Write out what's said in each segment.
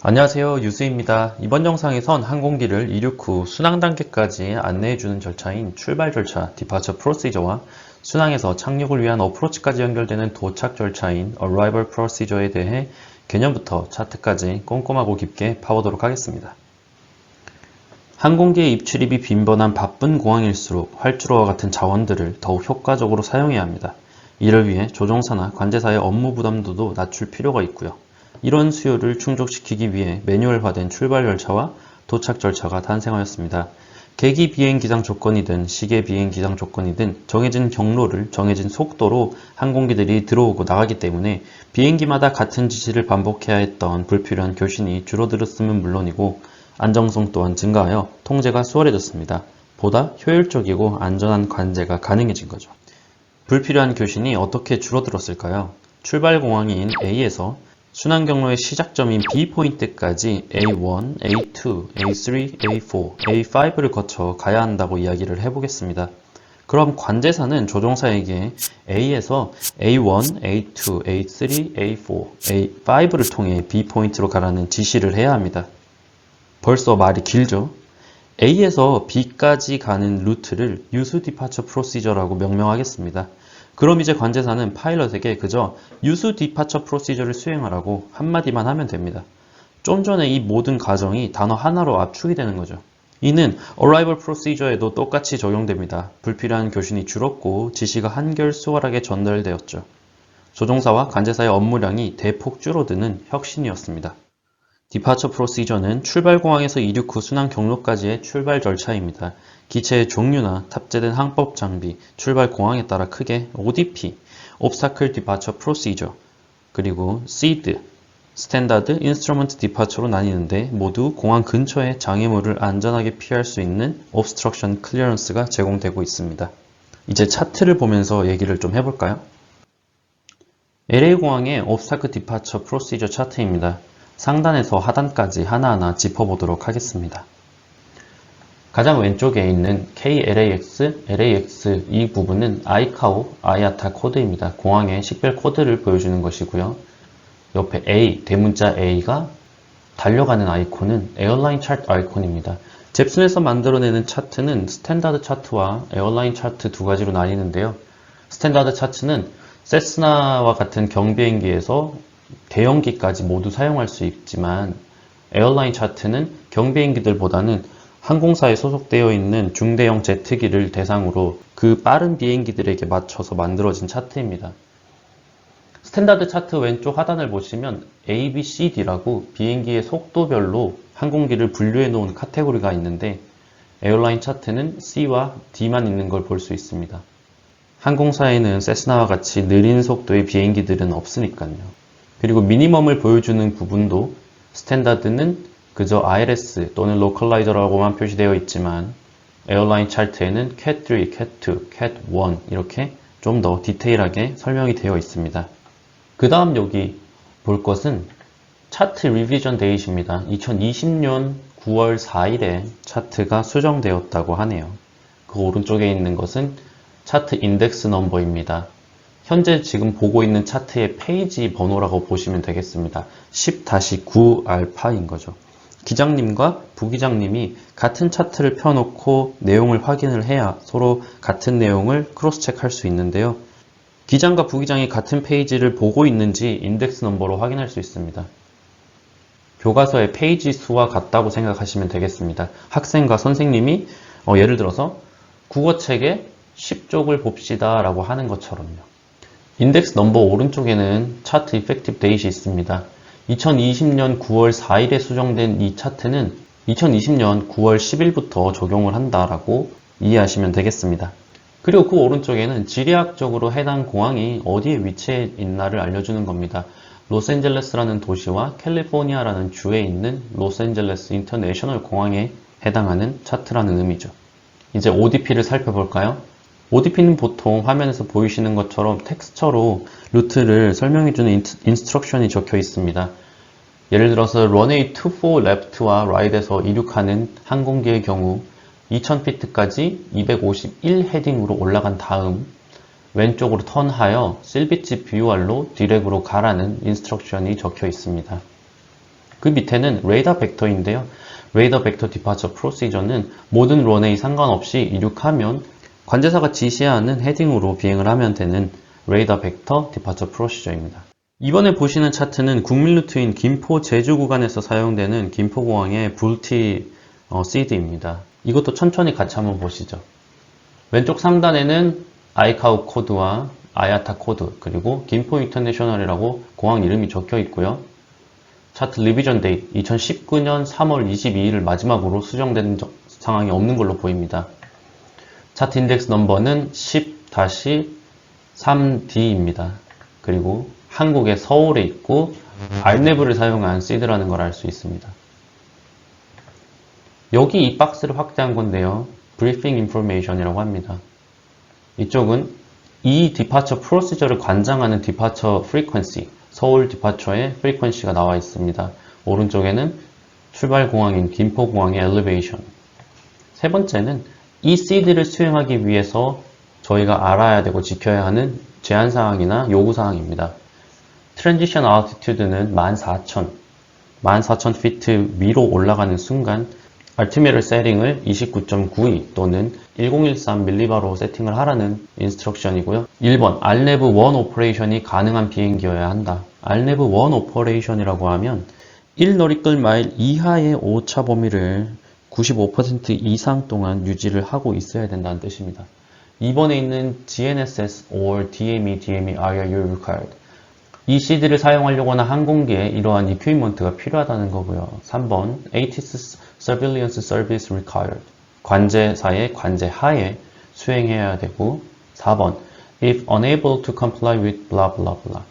안녕하세요, 유수입니다. 이번 영상에선 항공기를 이륙 후 순항 단계까지 안내해주는 절차인 출발 절차, Departure Procedure와 순항에서 착륙을 위한 어프로치까지 연결되는 도착 절차인 Arrival Procedure에 대해 개념부터 차트까지 꼼꼼하고 깊게 파보도록 하겠습니다. 항공기의 입출입이 빈번한 바쁜 공항일수록 활주로와 같은 자원들을 더욱 효과적으로 사용해야 합니다. 이를 위해 조종사나 관제사의 업무 부담도도 낮출 필요가 있고요. 이런 수요를 충족시키기 위해 매뉴얼화된 출발 절차와 도착 절차가 탄생하였습니다. 계기 비행 기상 조건이든 시계 비행 기상 조건이든 정해진 경로를 정해진 속도로 항공기들이 들어오고 나가기 때문에 비행기마다 같은 지시를 반복해야 했던 불필요한 교신이 줄어들었음은 물론이고 안정성 또한 증가하여 통제가 수월해졌습니다. 보다 효율적이고 안전한 관제가 가능해진 거죠. 불필요한 교신이 어떻게 줄어들었을까요? 출발 공항인 A에서 순항 경로의 시작점인 B 포인트까지 A1, A2, A3, A4, A5를 거쳐 가야 한다고 이야기를 해보겠습니다. 그럼 관제사는 조종사에게 A에서 A1, A2, A3, A4, A5를 통해 B 포인트로 가라는 지시를 해야 합니다. 벌써 말이 길죠? A에서 B까지 가는 루트를 유수 디파처 프로시저라고 명명하겠습니다. 그럼 이제 관제사는 파일럿에게 그저 유수 디파처 프로시저를 수행하라고 한마디만 하면 됩니다. 좀 전에 이 모든 과정이 단어 하나로 압축이 되는 거죠. 이는 Arrival Procedure에도 똑같이 적용됩니다. 불필요한 교신이 줄었고 지시가 한결 수월하게 전달되었죠. 조종사와 관제사의 업무량이 대폭 줄어드는 혁신이었습니다. Departure Procedure는 출발 공항에서 이륙 후 순항 경로까지의 출발 절차입니다. 기체의 종류나 탑재된 항법 장비, 출발 공항에 따라 크게 ODP, Obstacle Departure Procedure, 그리고 SID, Standard Instrument Departure로 나뉘는데 모두 공항 근처의 장애물을 안전하게 피할 수 있는 Obstruction Clearance가 제공되고 있습니다. 이제 차트를 보면서 얘기를 좀 해볼까요? LA공항의 Obstacle Departure Procedure 차트입니다. 상단에서 하단까지 하나하나 짚어보도록 하겠습니다. 가장 왼쪽에 있는 KLAX, LAX 이 부분은 ICAO, IATA 코드입니다. 공항의 식별 코드를 보여주는 것이고요. 옆에 A, 대문자 A가 달려가는 아이콘은 에어라인 차트 아이콘입니다. 잽슨에서 만들어내는 차트는 스탠다드 차트와 에어라인 차트 두 가지로 나뉘는데요. 스탠다드 차트는 세스나와 같은 경비행기에서 대형기까지 모두 사용할 수 있지만 에어라인 차트는 경비행기들보다는 항공사에 소속되어 있는 중대형 제트기를 대상으로 그 빠른 비행기들에게 맞춰서 만들어진 차트입니다. 스탠다드 차트 왼쪽 하단을 보시면 A, B, C, D라고 비행기의 속도별로 항공기를 분류해 놓은 카테고리가 있는데 에어라인 차트는 C와 D만 있는 걸 볼 수 있습니다. 항공사에는 세스나와 같이 느린 속도의 비행기들은 없으니까요. 그리고 미니멈을 보여주는 부분도 스탠다드는 그저 ILS 또는 로컬라이저라고만 표시되어 있지만 에어라인 차트에는 CAT 3, CAT 2, CAT 1 이렇게 좀 더 디테일하게 설명이 되어 있습니다. 그 다음 여기 볼 것은 차트 리비전 데이트입니다. 2020년 9월 4일에 차트가 수정되었다고 하네요. 그 오른쪽에 있는 것은 차트 인덱스 넘버입니다. 현재 지금 보고 있는 차트의 페이지 번호라고 보시면 되겠습니다. 10-9 알파인 거죠. 기장님과 부기장님이 같은 차트를 펴놓고 내용을 확인을 해야 서로 같은 내용을 크로스 체크할 수 있는데요. 기장과 부기장이 같은 페이지를 보고 있는지 인덱스 넘버로 확인할 수 있습니다. 교과서의 페이지 수와 같다고 생각하시면 되겠습니다. 학생과 선생님이 예를 들어서 국어책의 10쪽을 봅시다 라고 하는 것처럼요. 인덱스 넘버 오른쪽에는 차트 이펙티브 데이트이 있습니다. 2020년 9월 4일에 수정된 이 차트는 2020년 9월 10일부터 적용을 한다라고 이해하시면 되겠습니다. 그리고 그 오른쪽에는 지리학적으로 해당 공항이 어디에 위치해 있나를 알려주는 겁니다. 로스앤젤레스라는 도시와 캘리포니아라는 주에 있는 로스앤젤레스 인터내셔널 공항에 해당하는 차트라는 의미죠. 이제 ODP를 살펴볼까요? ODP는 보통 화면에서 보이시는 것처럼 텍스처로 루트를 설명해주는 인스트럭션이 적혀 있습니다. 예를 들어서 runway 24 left와 right에서 이륙하는 항공기의 경우 2000피트까지 251 헤딩으로 올라간 다음 왼쪽으로 턴하여 실비치 뷰알로 디렉으로 가라는 인스트럭션이 적혀 있습니다. 그 밑에는 레이더 벡터인데요. 레이더 벡터 디파처 프로시저는 모든 런웨이 상관없이 이륙하면 관제사가 지시하는 헤딩으로 비행을 하면 되는 레이더 벡터 디파처 프로시저입니다. 이번에 보시는 차트는 국민 루트인 김포 제주 구간에서 사용되는 김포공항의 불티 시드입니다. 이것도 천천히 같이 한번 보시죠. 왼쪽 상단에는 아이카우 코드와 아야타 코드 그리고 김포 인터내셔널이라고 공항 이름이 적혀 있고요. 차트 리비전 데이트 2019년 3월 22일을 마지막으로 수정된 상황이 없는 걸로 보입니다. 차트 인덱스 넘버는 10-3D입니다. 그리고 한국의 서울에 있고 알네브를 사용한 시드라는 걸 알 수 있습니다. 여기 이 박스를 확대한 건데요. 브리핑 인포메이션이라고 합니다. 이쪽은 이 디파처 프로시저를 관장하는 디파처 프리퀀시, 서울 디파처의 프리퀀시가 나와 있습니다. 오른쪽에는 출발 공항인 김포공항의 엘리베이션. 세 번째는 이 시드를 수행하기 위해서 저희가 알아야 되고 지켜야 하는 제한사항이나 요구사항입니다. 트랜지션 알티튜드는 14,000 피트 위로 올라가는 순간 알티미터 세팅을 29.92 또는 1013 밀리바로 세팅을 하라는 인스트럭션이고요. 1번, 알네브 1 오퍼레이션이 가능한 비행기여야 한다. 알네브 1 오퍼레이션이라고 하면 1너리클 마일 이하의 오차 범위를 95% 이상 동안 유지를 하고 있어야 된다는 뜻입니다. 2번에 있는 GNSS or DME are you required? 이 시드를 사용하려고 하는 항공기에 이러한 이퀴먼트가 필요하다는 거고요. 3번 ATIS Surveillance Service Required. 관제사의 관제하에 수행해야 되고 4번 If unable to comply with blah blah blah.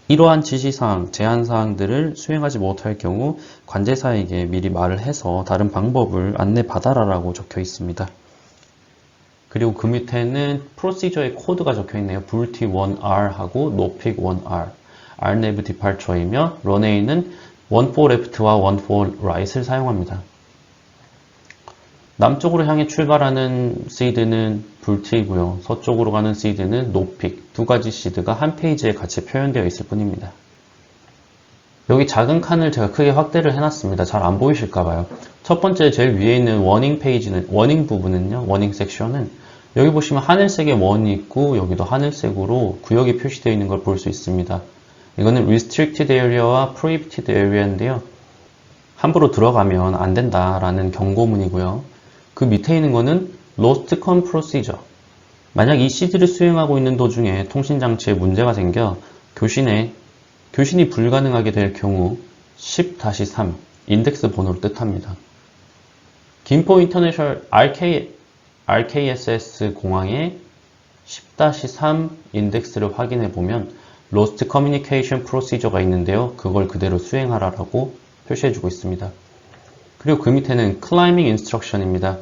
이러한 지시사항, 제한사항들을 수행하지 못할 경우 관제사에게 미리 말을 해서 다른 방법을 안내받아라라고 적혀 있습니다. 그리고 그 밑에는 프로시저의 코드가 적혀 있네요. 불티 1R하고 노픽 1R. RNAV 디파처이며 런웨이는 14 left와 14 right을 사용합니다. 남쪽으로 향해 출발하는 시드는 불티이고요. 서쪽으로 가는 시드는 노픽. 두 가지 시드가 한 페이지에 같이 표현되어 있을 뿐입니다. 여기 작은 칸을 제가 크게 확대를 해놨습니다. 잘 안 보이실까봐요. 첫 번째 제일 위에 있는 워닝 페이지는, 워닝 부분은요, 워닝 섹션은 여기 보시면 하늘색의 원이 있고 여기도 하늘색으로 구역이 표시되어 있는 걸 볼 수 있습니다. 이거는 restricted area와 prohibited area인데요. 함부로 들어가면 안 된다라는 경고문이고요. 그 밑에 있는 거는 lost con procedure. 만약 이 시드를 수행하고 있는 도중에 통신장치에 문제가 생겨 교신이 불가능하게 될 경우 10-3 인덱스 번호를 뜻합니다. 김포 인터내셔널 RKSS 공항의 10-3 인덱스를 확인해 보면 Lost Communication Procedure가 있는데요. 그걸 그대로 수행하라라고 표시해주고 있습니다. 그리고 그 밑에는 Climbing Instruction입니다.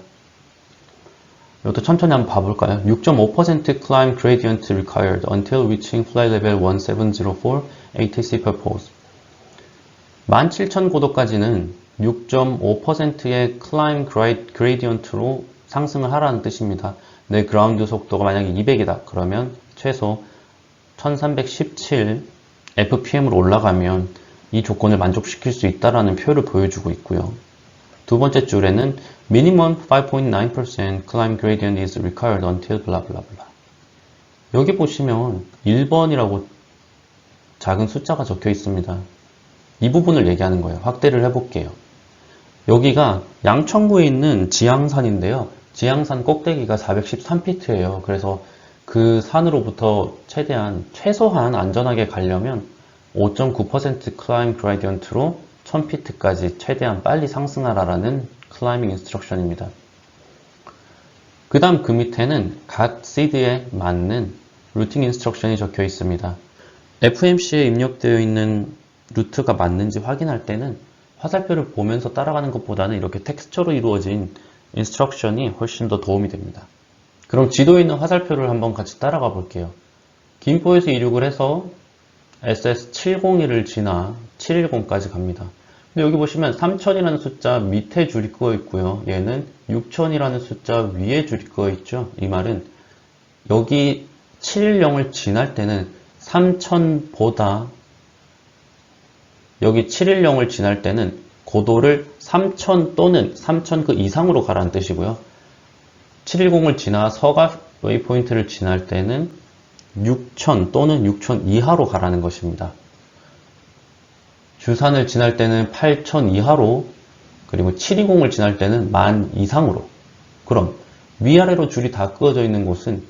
이것도 천천히 한번 봐볼까요? 6.5% Climb Gradient Required until reaching Flight Level 1704 ATC Purpose. 17,000고도까지는 6.5%의 Climb Gradient로 상승을 하라는 뜻입니다. 내 그라운드 속도가 만약에 200이다. 그러면 최소 1317 FPM으로 올라가면 이 조건을 만족시킬 수 있다라는 표를 보여주고 있고요. 두 번째 줄에는 minimum 5.9% climb gradient is required until blah blah blah. 여기 보시면 1번이라고 작은 숫자가 적혀 있습니다. 이 부분을 얘기하는 거예요. 확대를 해볼게요. 여기가 양천구에 있는 지향산인데요. 지향산 꼭대기가 413피트예요. 그래서 그 산으로부터 최소한 안전하게 가려면 5.9% climb gradient로 1000피트까지 최대한 빨리 상승하라라는 클라이밍 인스트럭션입니다. 그 다음 그 밑에는 각 시드에 맞는 루팅 인스트럭션이 적혀 있습니다. FMC에 입력되어 있는 루트가 맞는지 확인할 때는 화살표를 보면서 따라가는 것보다는 이렇게 텍스처로 이루어진 인스트럭션이 훨씬 더 도움이 됩니다. 그럼 지도에 있는 화살표를 한번 같이 따라가 볼게요. 김포에서 이륙을 해서 SS701을 지나 710까지 갑니다. 근데 여기 보시면 3000이라는 숫자 밑에 줄이 그어 있고요. 얘는 6000이라는 숫자 위에 줄이 그어 있죠. 이 말은 여기 710을 지날 때는 3000보다 여기 710을 지날 때는 고도를 3000 또는 3000 그 이상으로 가라는 뜻이고요. 710을 지나서가 웨이포인트를 지날 때는 6000 또는 6000 이하로 가라는 것입니다. 주산을 지날 때는 8000 이하로, 그리고 720을 지날 때는 10,000 이상으로. 그럼 위아래로 줄이 다 끄어져 있는 곳은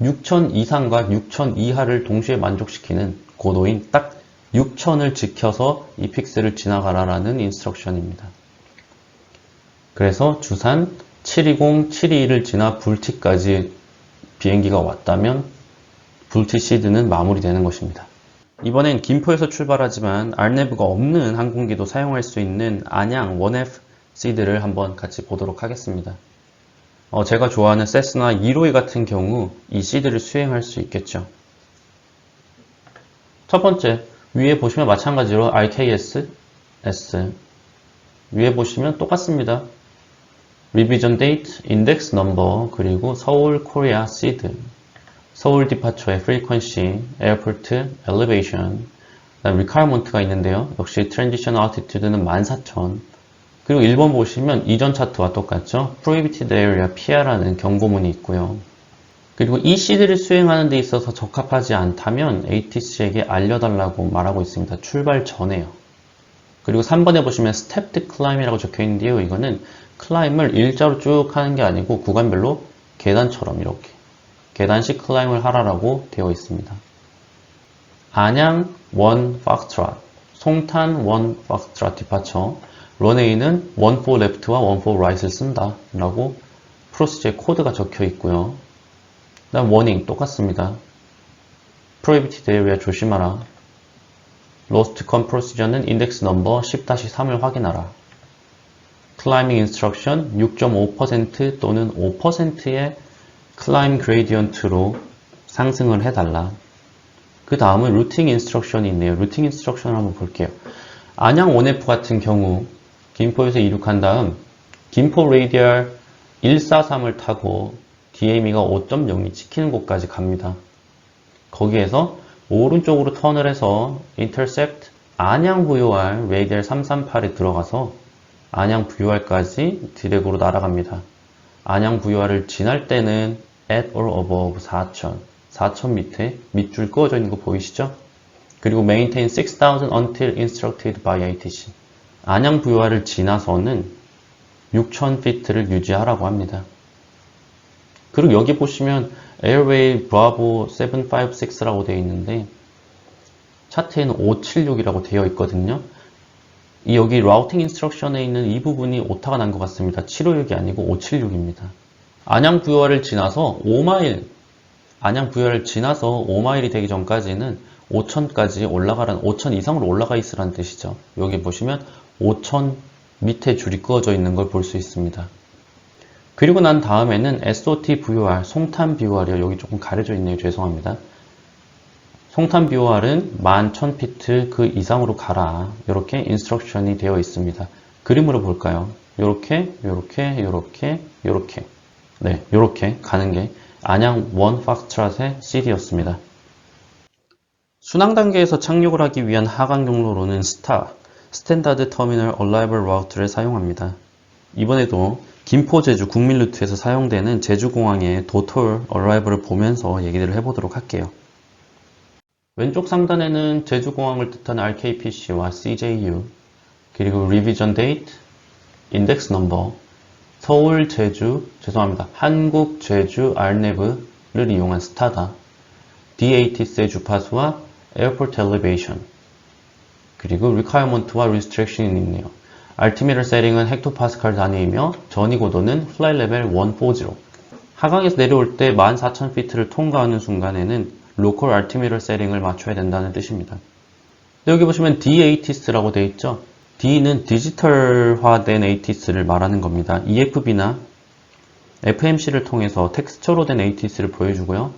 6000 이상과 6000 이하를 동시에 만족시키는 고도인 딱 6000을 지켜서 이 픽셀을 지나가라라는 인스트럭션입니다. 그래서 주산 720, 721을 지나 불티까지 비행기가 왔다면 불티 시드는 마무리되는 것입니다. 이번엔 김포에서 출발하지만 RNAV가 없는 항공기도 사용할 수 있는 안양 1F 시드를 한번 같이 보도록 하겠습니다. 제가 좋아하는 세스나 252 같은 경우 이 시드를 수행할 수 있겠죠. 첫 번째, 위에 보시면 마찬가지로 RKS, S. 위에 보시면 똑같습니다. Revision Date, Index Number, 그리고 서울 코리아 시드. 서울 디파처의 frequency, airport, elevation, requirement가 있는데요. 역시 transition altitude는 14,000. 그리고 1번 보시면 이전 차트와 똑같죠. prohibited area, 피하라는 경고문이 있고요. 그리고 이 시드를 수행하는 데 있어서 적합하지 않다면 ATC에게 알려달라고 말하고 있습니다. 출발 전에요. 그리고 3번에 보시면 stepped climb이라고 적혀 있는데요. 이거는 클라임을 일자로 쭉 하는 게 아니고 구간별로 계단처럼 이렇게 계단식 클라임을 하라라고 되어 있습니다. 안양 1 Foxtrot, 송탄 1 Foxtrot 디파처, 런웨이는 1 for left와 1 for right을 쓴다 라고 프로시저의 코드가 적혀 있고요. 다음 워닝 똑같습니다. prohibited area 조심하라. lost con procedure는 index number 10-3을 확인하라. climbing instruction 6.5% 또는 5%의 climb gradient로 상승을 해달라. 그 다음은 routing instruction이 있네요. routing instruction을 한번 볼게요. 안양 1F 같은 경우 김포에서 이륙한 다음 김포 레이디얼 143을 타고 DME가 5.0이 찍히는 곳까지 갑니다. 거기에서 오른쪽으로 턴을 해서 intercept 안양 VOR 레이디얼 338에 들어가서 안양 VOR까지 디렉으로 날아갑니다. 안양 VOR을 지날 때는 at or above 4,000, 4,000 밑에 밑줄 그어져 있는 거 보이시죠? 그리고 maintain 6,000 until instructed by ATC. 안양 VOR을 지나서는 6,000feet를 유지하라고 합니다. 그리고 여기 보시면 Airway Bravo 756라고 되어 있는데 차트에는 576이라고 되어 있거든요. 여기 라우팅 인스트럭션에 있는 이 부분이 오타가 난 것 같습니다. 756이 아니고 576입니다. 안양 VOR을 지나서 5마일, 안양 VOR을 지나서 5마일이 되기 전까지는 5,000까지 올라가라는, 5,000 이상으로 올라가 있으라는 뜻이죠. 여기 보시면 5,000 밑에 줄이 그어져 있는 걸 볼 수 있습니다. 그리고 난 다음에는 SOT VOR, 송탄 VOR이요. 여기 조금 가려져 있네요. 죄송합니다. 송탄 VOR은 11,000피트 그 이상으로 가라. 이렇게 인스트럭션이 되어 있습니다. 그림으로 볼까요? 요렇게, 요렇게, 요렇게, 요렇게. 네, 요렇게 가는 게 안양 1 팍스트롯의 CD였습니다. 순항 단계에서 착륙을 하기 위한 하강 경로로는 스타, 스탠다드 터미널 얼라이벌 라우트를 사용합니다. 이번에도 김포 제주 국민 루트에서 사용되는 제주공항의 도톨 얼라이벌을 보면서 얘기를 해보도록 할게요. 왼쪽 상단에는 제주공항을 뜻하는 RKPC와 CJU, 그리고 Revision Date, Index Number, 서울 제주, 죄송합니다. 한국 제주 RNAV를 이용한 스타다, DATC의 주파수와 Airport Elevation, 그리고 Requirement와 Restriction이 있네요. Altimeter 세팅은 헥토파스칼 단위이며 전위 고도는 Flight Level 140. 하강에서 내려올 때 14,000피트를 통과하는 순간에는 Local Altimeter 세팅을 맞춰야 된다는 뜻입니다. 여기 보시면 DATS라고 되어 있죠. D는 디지털화된 ATS를 말하는 겁니다. EFB나 FMC를 통해서 텍스처로 된 ATS를 보여주고요.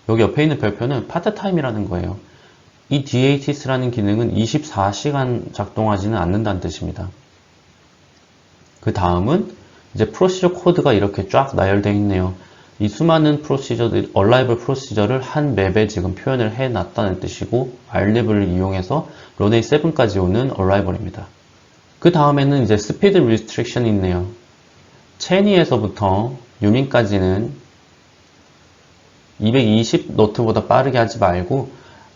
여기 옆에 있는 별표는 파트타임이라는 거예요. 이 DATS라는 기능은 24시간 작동하지는 않는다는 뜻입니다. 그 다음은 이제 프로시저 코드가 이렇게 쫙 나열되어 있네요. 이 수많은 프로시저들, 얼라이블 프로시저를 한 맵에 지금 표현을 해놨다는 뜻이고, rlib를 이용해서 런웨이 7까지 오는 얼라이블입니다. 그 다음에는 이제 스피드 리스트릭션이 있네요. 체니에서부터 유민까지는 220노트보다 빠르게 하지 말고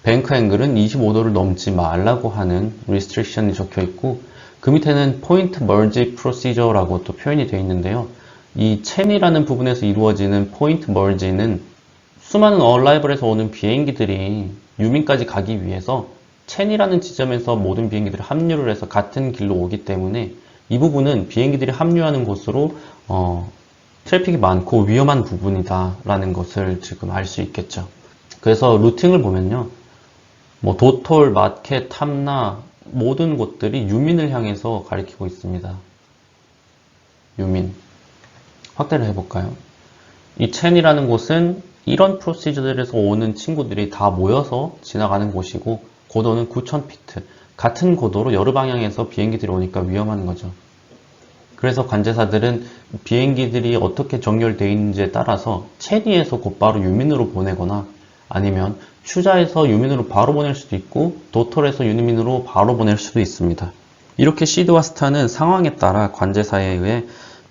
뱅크 앵글은 25도를 넘지 말라고 하는 리스트릭션이 적혀 있고, 그 밑에는 포인트 멀지 프로시저라고 또 표현이 되어 있는데요. 이 체니라는 부분에서 이루어지는 포인트 멀지는 수많은 얼라이블에서 오는 비행기들이 유민까지 가기 위해서 체니라는 지점에서 모든 비행기들이 합류를 해서 같은 길로 오기 때문에 이 부분은 비행기들이 합류하는 곳으로 트래픽이 많고 위험한 부분이다 라는 것을 지금 알 수 있겠죠. 그래서 루팅을 보면요, 뭐 도톨, 마켓, 탐나 모든 곳들이 유민을 향해서 가리키고 있습니다. 유민. 확대를 해볼까요? 이 첸이라는 곳은 이런 프로시저들에서 오는 친구들이 다 모여서 지나가는 곳이고, 고도는 9000피트. 같은 고도로 여러 방향에서 비행기들이 오니까 위험한 거죠. 그래서 관제사들은 비행기들이 어떻게 정렬되어 있는지에 따라서 체니에서 곧바로 유민으로 보내거나 아니면 추자에서 유민으로 바로 보낼 수도 있고 도톨에서 유민으로 바로 보낼 수도 있습니다. 이렇게 시드와 스타는 상황에 따라 관제사에 의해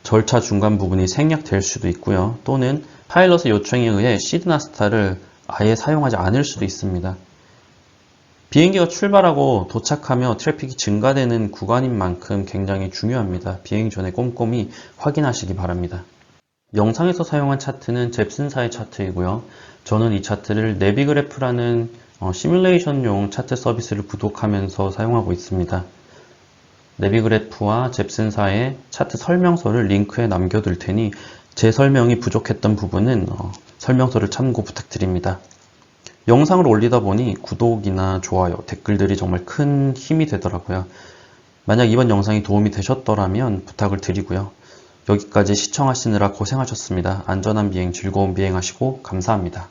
절차 중간 부분이 생략될 수도 있고요. 또는 파일럿의 요청에 의해 시드나 스타를 아예 사용하지 않을 수도 있습니다. 비행기가 출발하고 도착하며 트래픽이 증가되는 구간인 만큼 굉장히 중요합니다. 비행 전에 꼼꼼히 확인하시기 바랍니다. 영상에서 사용한 차트는 잽슨사의 차트이고요. 저는 이 차트를 내비그래프라는 시뮬레이션용 차트 서비스를 구독하면서 사용하고 있습니다. 내비그래프와 잽슨사의 차트 설명서를 링크에 남겨둘 테니 제 설명이 부족했던 부분은 설명서를 참고 부탁드립니다. 영상을 올리다 보니 구독이나 좋아요, 댓글들이 정말 큰 힘이 되더라고요. 만약 이번 영상이 도움이 되셨더라면 부탁을 드리고요. 여기까지 시청하시느라 고생하셨습니다. 안전한 비행, 즐거운 비행하시고 감사합니다.